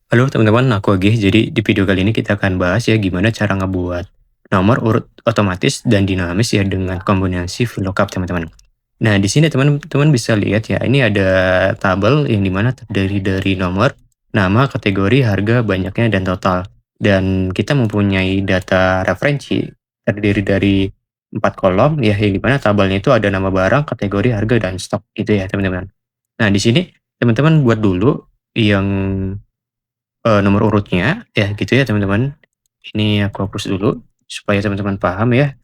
Halo teman-teman, aku Agih. Jadi di video kali ini kita akan bahas ya gimana cara ngebuat nomor urut otomatis dan dinamis ya dengan kombinasi VLOOKUP teman-teman. Nah di sini teman-teman bisa lihat ya ini ada tabel yang dimana terdiri dari nomor, nama, kategori, harga, banyaknya, dan total. Dan kita mempunyai data referensi terdiri dari 4 kolom ya yang dimana tabelnya itu ada nama barang, kategori, harga, dan stok gitu ya teman-teman. Nah di sini teman-teman buat dulu yang nomor urutnya, ya gitu ya teman-teman. Ini aku hapus dulu, supaya teman-teman paham ya.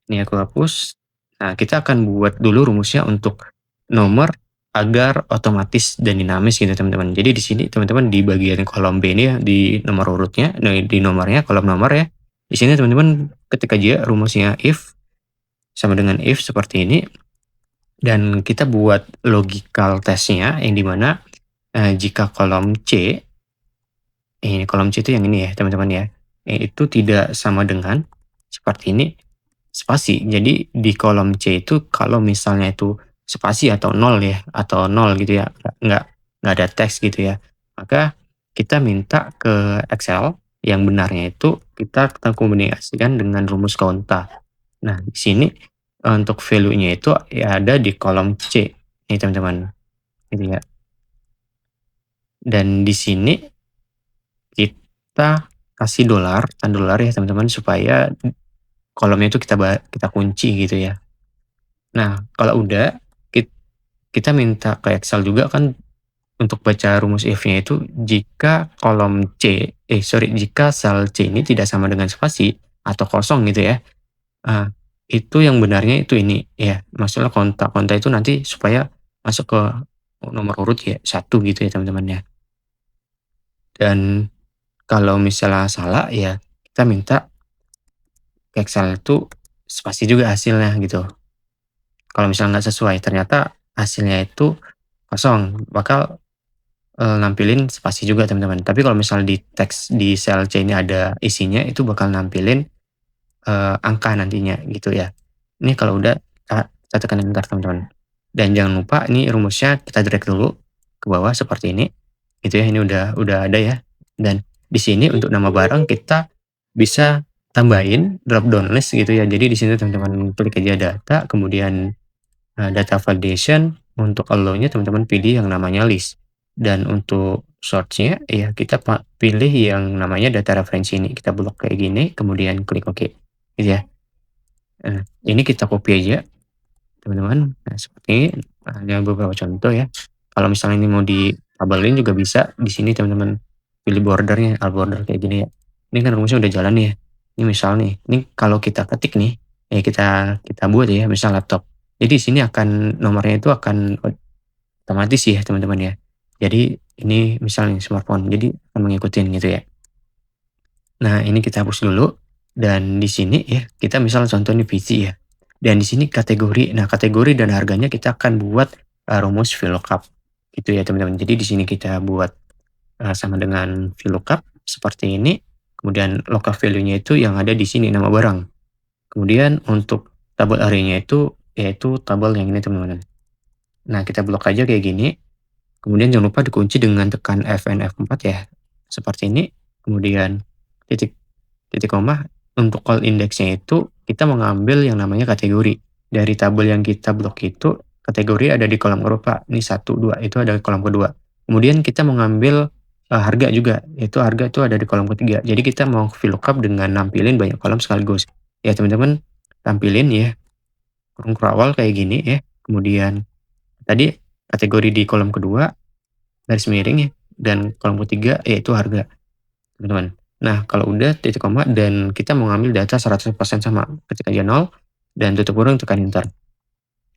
Ini aku hapus. Nah, kita akan buat dulu rumusnya untuk nomor agar otomatis dan dinamis gitu teman-teman. Jadi di sini teman-teman di bagian kolom B ini ya, di nomor urutnya, di nomornya, kolom nomor ya. Di sini teman-teman ketik aja rumusnya if, sama dengan if seperti ini, dan kita buat logical test-nya yang dimana jika kolom C. Ini kolom C itu yang ini ya teman-teman ya, itu tidak sama dengan seperti ini, spasi. Jadi di kolom C itu kalau misalnya itu spasi atau nol ya, atau nol gitu ya, nggak nggak ada teks gitu ya, maka kita minta ke Excel yang benarnya itu kita kombinasikan dengan rumus konta. Nah di sini, untuk value-nya itu ya ada di kolom C, nih teman-teman, gitu ya. Dan di sini kita kasih dolar, tanda dolar ya teman-teman supaya kolomnya itu kita kunci gitu ya. Nah, kalau udah kita minta ke Excel juga kan untuk baca rumus if-nya itu jika sel C ini tidak sama dengan spasi atau kosong gitu ya. Ah, itu yang benarnya itu ini ya, maksudnya konta itu nanti supaya masuk ke nomor urut ya 1 gitu ya teman-teman ya. Dan kalau misalnya salah ya kita minta ke Excel itu spasi juga hasilnya gitu. Kalau misalnya nggak sesuai, ternyata hasilnya itu kosong, bakal, nampilin spasi juga teman-teman. Tapi kalau misalnya di teks di sel C ini ada isinya, itu bakal nampilin, angka nantinya gitu ya. Ini kalau udah kita tekan enter teman-teman. Dan jangan lupa ini rumusnya kita drag dulu ke bawah seperti ini, gitu ya. Ini udah ada ya. Dan di sini untuk nama barang kita bisa tambahin drop down list gitu ya. Jadi di sini teman-teman klik aja data, kemudian data validation, untuk allow-nya teman-teman pilih yang namanya list. Dan untuk source-nya ya kita pilih yang namanya data referensi ini. Kita blok kayak gini, kemudian klik OK, gitu ya. Ini kita copy aja teman-teman. Nah, seperti ini, ada beberapa contoh ya. Kalau misalnya ini mau di-tabelin juga bisa. Di sini teman-teman pilih bordernya, alt border kayak gini ya. Ini kan rumusnya udah jalan nih ya. Ini misal nih, ini kalau kita ketik nih, ya kita kita buat ya, misal laptop. Jadi di sini akan nomornya itu akan otomatis ya teman-teman ya. Jadi ini misalnya smartphone, jadi akan mengikuti gitu ya. Nah, ini kita hapus dulu, dan di sini ya, kita misal contoh ini PC ya, dan di sini kategori. Nah, kategori dan harganya kita akan buat, rumus VLOOKUP gitu ya, teman-teman. Jadi di sini kita buat, sama dengan VLOOKUP seperti ini, kemudian local value-nya itu yang ada di sini, nama barang. Kemudian untuk tabel array-nya itu, yaitu tabel yang ini, teman-teman. Nah, kita blok aja kayak gini, kemudian jangan lupa dikunci dengan tekan Fn F4 ya, seperti ini. Kemudian titik titik koma, untuk call index-nya itu kita mengambil yang namanya kategori. Dari tabel yang kita blok itu, kategori ada di kolom kedua, ini 1, 2 itu ada di kolom kedua. Kemudian kita mengambil, harga juga, itu harga itu ada di kolom ketiga. Jadi kita mau VLOOKUP dengan nampilin banyak kolom sekaligus. Ya teman-teman, tampilin ya, kurung awal kayak gini ya, kemudian tadi kategori di kolom kedua, garis miring ya, dan kolom ketiga yaitu harga, teman-teman. Nah, kalau udah titik koma dan kita mau ngambil data 100% sama, ketik aja 0 dan tutup kurung, tekan enter.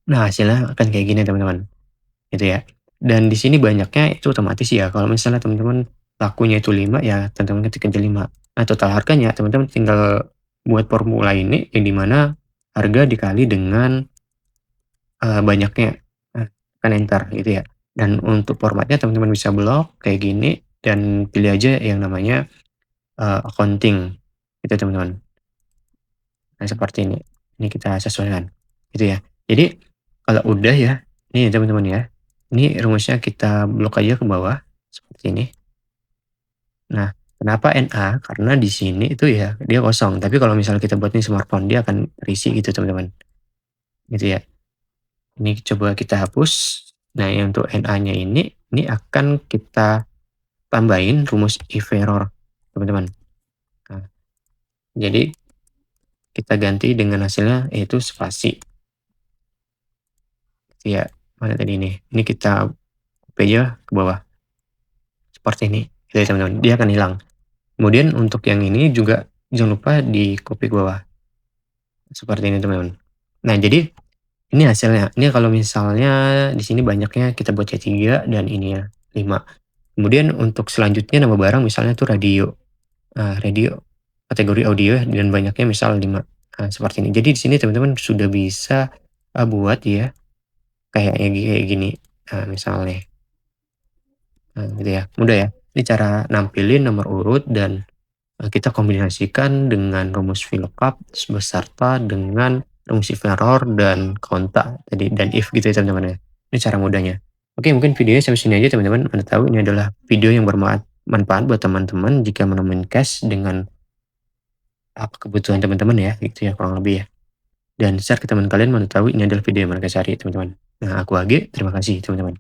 Nah, hasilnya akan kayak gini teman-teman, gitu ya. Dan di sini banyaknya itu otomatis ya, kalau misalnya teman-teman lakunya itu 5 ya teman-teman ketik aja 5. Nah, total harganya teman-teman tinggal buat formula ini yang dimana harga dikali dengan, banyaknya, tekan enter gitu ya. Dan untuk formatnya teman-teman bisa blok kayak gini dan pilih aja yang namanya, accounting gitu teman-teman. Nah seperti ini. Ini kita sesuaikan, gitu ya. Jadi kalau udah ya, nih teman-teman ya, ini rumusnya kita blok aja ke bawah seperti ini. Nah, kenapa NA? Karena di sini itu ya dia kosong, tapi kalau misalnya kita buat ini smartphone dia akan terisi gitu teman-teman, gitu ya. Ini coba kita hapus. Nah, yang untuk NA-nya ini akan kita tambahin rumus if error, teman-teman. Nah, jadi kita ganti dengan hasilnya yaitu spasi. Ya, mana tadi ini? Ini kita copy aja ke bawah. Seperti ini. Gitu ya, teman-teman. Dia akan hilang. Kemudian untuk yang ini juga jangan lupa di copy ke bawah. Seperti ini, teman-teman. Nah, jadi ini hasilnya. Ini kalau misalnya di sini banyaknya kita buat C3 dan ini ya 5. Kemudian untuk selanjutnya nama barang misalnya tuh radio. Radio kategori audio dan banyaknya misal 5. Nah, seperti ini. Jadi di sini teman-teman sudah bisa buat ya kayak gini. Misalnya gitu ya. Mudah ya. Ini cara nampilin nomor urut dan kita kombinasikan dengan rumus VLOOKUP beserta dengan rumus if error dan konta tadi dan if gitu ya teman-teman ya. Ini cara mudahnya. Oke, mungkin videonya sampai sini aja teman-teman. Anda tahu ini adalah video yang bermanfaat buat teman-teman jika menemukan cache dengan apa kebutuhan teman-teman ya, gitu ya kurang lebih ya. Dan share ke teman kalian, mana tahu ini adalah video yang mereka cari teman-teman. Nah, aku Age, terima kasih teman-teman.